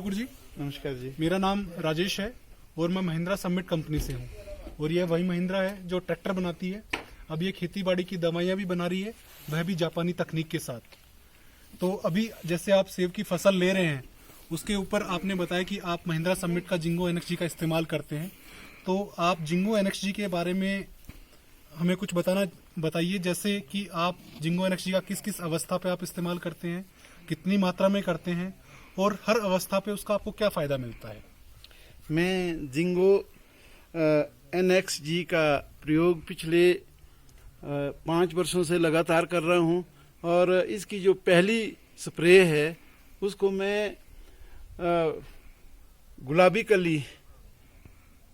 ठाकुर जी। नमस्कार जी। मेरा नाम राजेश है और मैं महिंद्रा समिट कंपनी से हूँ और यह वही महिंद्रा है जो ट्रैक्टर बनाती है। अब ये खेती बाड़ी की दवाइयाँ भी बना रही है, वह भी जापानी तकनीक के साथ। तो अभी जैसे आप सेब की फसल ले रहे हैं, उसके ऊपर आपने बताया कि आप महिंद्रा समिट का जिंगो एनएक्सजी का इस्तेमाल करते हैं। तो आप जिंगो एनएक्सजी के बारे में हमें कुछ बताइए, जैसे कि आप जिंगो एनएक्सजी का किस किस अवस्था पे आप इस्तेमाल करते हैं, कितनी मात्रा में करते हैं और हर अवस्था पे उसका आपको क्या फायदा मिलता है। मैं जिंगो एनएक्सजी का प्रयोग पिछले 5 वर्षों से लगातार कर रहा हूं और इसकी जो पहली स्प्रे है उसको मैं गुलाबी कली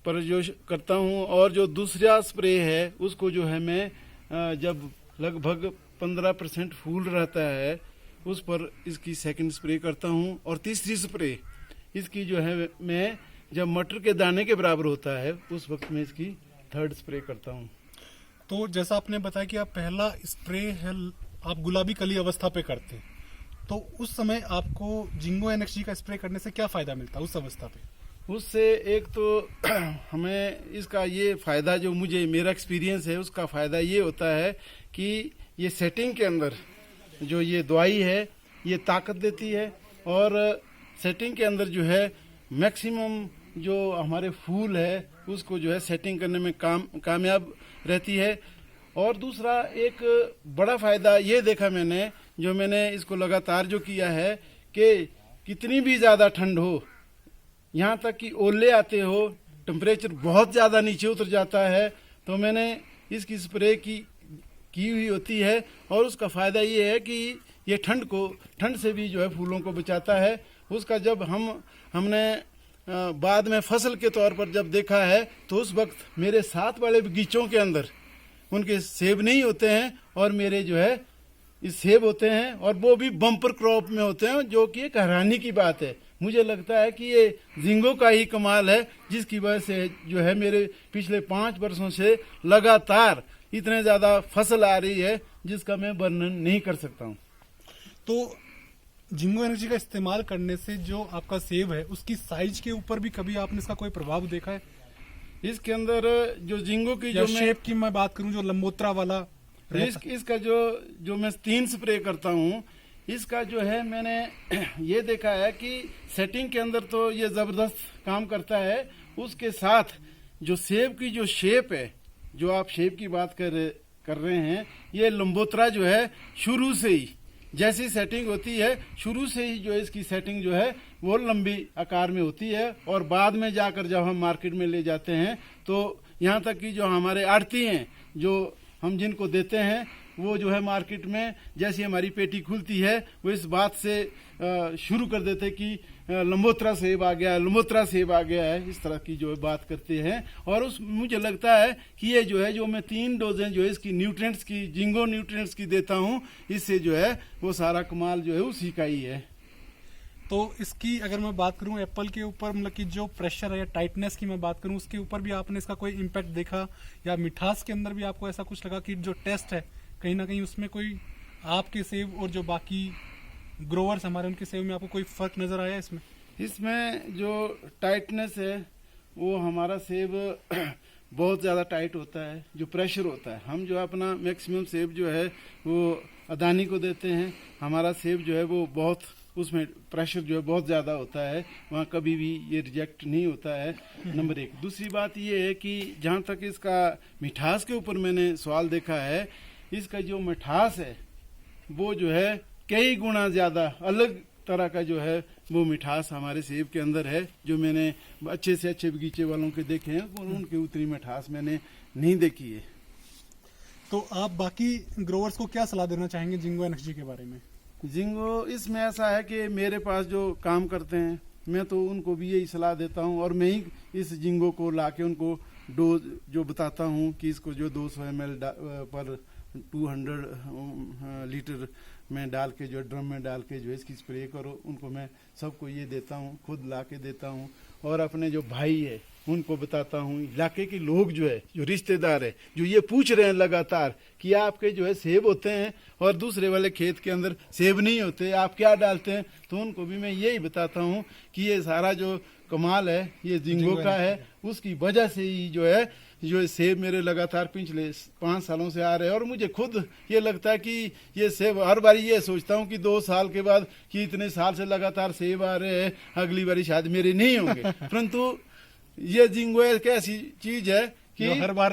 पर जो करता हूं और जो दूसरा स्प्रे है उसको जो है मैं जब लगभग 15% फूल रहता है उस पर इसकी सेकंड स्प्रे करता हूं और तीसरी स्प्रे इसकी जो है मैं जब मटर के दाने के बराबर होता है उस वक्त में इसकी थर्ड स्प्रे करता हूं। तो जैसा आपने बताया कि आप पहला स्प्रे है आप गुलाबी कली अवस्था पे करते हैं, तो उस समय आपको जिंगो एनएक्सजी का स्प्रे करने से क्या फायदा मिलता है उस अवस्था पे। उससे एक तो हमें इसका ये फायदा जो मुझे मेरा एक्सपीरियंस है उसका फायदा ये होता है कि ये सेटिंग के अंदर जो ये दवाई है ये ताकत देती है और सेटिंग के अंदर जो है मैक्सिमम जो हमारे फूल है उसको जो है सेटिंग करने में कामयाब रहती है। और दूसरा एक बड़ा फायदा ये देखा मैंने इसको लगातार जो किया है कि कितनी भी ज्यादा ठंड हो, यहाँ तक कि ओले आते हो, टेम्परेचर बहुत ज्यादा नीचे उतर जाता है, तो मैंने इसकी स्प्रे की हुई होती है और उसका फायदा ये है कि ये ठंड से भी जो है फूलों को बचाता है। उसका जब हमने बाद में फसल के तौर पर जब देखा है तो उस वक्त मेरे साथ वाले बगीचों के अंदर उनके सेब नहीं होते हैं और मेरे जो है इस सेब होते हैं और वो भी बम्पर क्रॉप में होते हैं, जो कि एक हैरानी की बात है। मुझे लगता है कि ये जिंगो का ही कमाल है जिसकी वजह से जो है मेरे पिछले 5 वर्षों से लगातार इतने ज्यादा फसल आ रही है जिसका मैं वर्णन नहीं कर सकता हूँ। तो जिंगो एनर्जी का इस्तेमाल करने से जो आपका सेब है उसकी साइज के ऊपर भी कभी आपने इसका कोई प्रभाव देखा है। इसके अंदर जो जिंगो की जो शेप की मैं बात करूं, जो लंबोत्रा वाला इसका जो मैं 3 स्प्रे करता हूँ, इसका जो है मैंने ये देखा है कि सेटिंग के अंदर तो ये जबरदस्त काम करता है। उसके साथ जो सेब की जो शेप है, जो आप शेप की बात कर रहे हैं, ये लंबोत्रा जो है शुरू से ही जैसी सेटिंग होती है शुरू से ही जो इसकी सेटिंग जो है वो लंबी आकार में होती है और बाद में जाकर जब हम मार्केट में ले जाते हैं तो यहाँ तक कि जो हमारे आड़ती हैं, जो हम जिनको देते हैं, वो जो है मार्केट में जैसी हमारी पेटी खुलती है वो इस बात से शुरू कर देते कि लंबोत्रा सेब आ गया, लंबोत्रा सेब आ गया है, इस तरह की जो बात करते हैं। और मुझे लगता है कि ये जो है जो मैं 3 डोजें जो है इसकी न्यूट्रिएंट्स की, जिंगो न्यूट्रिएंट्स की देता हूँ, इससे जो है वो सारा कमाल जो है उसी का ही है। तो इसकी अगर मैं बात करूं एप्पल के ऊपर, मतलब कि जो प्रेशर है या टाइटनेस की मैं बात करूं, उसके ऊपर भी आपने इसका कोई इम्पैक्ट देखा या मिठास के अंदर भी आपको ऐसा कुछ लगा कि जो टेस्ट है कहीं ना कहीं उसमें कोई आपके सेब और जो बाकी ग्रोवर्स हमारे उनके सेब में आपको कोई फर्क नजर आया इसमें जो टाइटनेस है वो हमारा सेब बहुत ज्यादा टाइट होता है। जो प्रेशर होता है, हम जो अपना मैक्सिमम सेब जो है वो अदानी को देते हैं, हमारा सेब जो है वो बहुत उसमें प्रेशर जो है बहुत ज्यादा होता है, वहाँ कभी भी ये रिजेक्ट नहीं होता है। नंबर 1। दूसरी बात ये है कि जहाँ तक इसका मिठास के ऊपर मैंने सवाल देखा है, इसका जो मिठास है वो जो है कई गुना ज्यादा अलग तरह का जो है वो मिठास हमारे सेब के अंदर है, जो मैंने अच्छे से अच्छे बगीचे वालों के देखे हैं और उनकी उतनी मिठास मैंने नहीं देखी है। तो आप बाकी ग्रोवर्स को क्या सलाह देना चाहेंगे जिंगो एनएक्सजी के बारे में। जिंगो इसमें ऐसा है कि मेरे पास जो काम करते हैं मैं तो उनको भी यही सलाह देता हूँ और मैं ही इस जिंगो को लाके उनको डोज जो बताता हूँ कि इसको जो 200 ml पर 200 लीटर में डाल के जो ड्रम में डाल के जो इसकी स्प्रे करो, उनको मैं सबको ये देता हूँ, खुद ला के देता हूँ। और अपने जो भाई है उनको बताता हूँ। इलाके के लोग जो है, जो रिश्तेदार है, जो ये पूछ रहे हैं लगातार कि आपके जो है सेब होते हैं और दूसरे वाले खेत के अंदर सेब नहीं होते, आप क्या डालते हैं, तो उनको भी मैं यही बताता हूँ कि ये सारा जो कमाल है ये जिंगो का है। उसकी वजह से ही जो है जो सेब मेरे लगातार पिछले 5 सालों से आ रहे हैं। और मुझे खुद ये लगता है कि ये सेब हर बारी ये सोचता हूँ कि 2 साल के बाद कि इतने साल से लगातार सेब आ रहे हैं, अगली बारी शायद मेरे नहीं होंगे। परंतु ये जिंगो एक ऐसी चीज है कि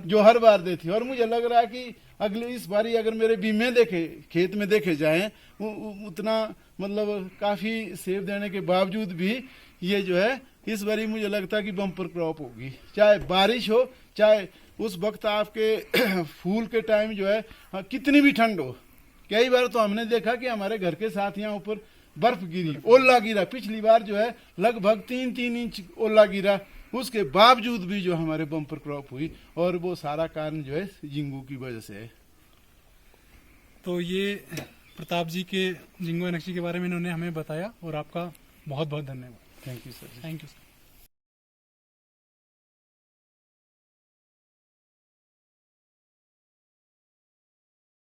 जो हर बार देती है। और मुझे लग रहा है कि अगले इस बारी अगर मेरे बीमे देखे खेत में देखे जाएं उतना मतलब काफी सेब देने के बावजूद भी ये जो है इस बारी मुझे लगता है कि बम्पर क्रॉप होगी। चाहे बारिश हो, चाहे उस वक्त आपके फूल के टाइम जो है कितनी भी ठंड हो। कई बार तो हमने देखा कि हमारे घर के साथ यहाँ ऊपर बर्फ गिरी, ओला गिरा। पिछली बार जो है लगभग 3-3 इंच ओला गिरा, उसके बावजूद भी जो हमारे बम्पर क्रॉप हुई। और वो सारा कारण जो है जिंगो की वजह से है। तो ये प्रताप जी के जिंगो एनएक्सी के बारे में इन्होंने हमें बताया और आपका बहुत बहुत धन्यवाद। Thank you sir. Thank you sir.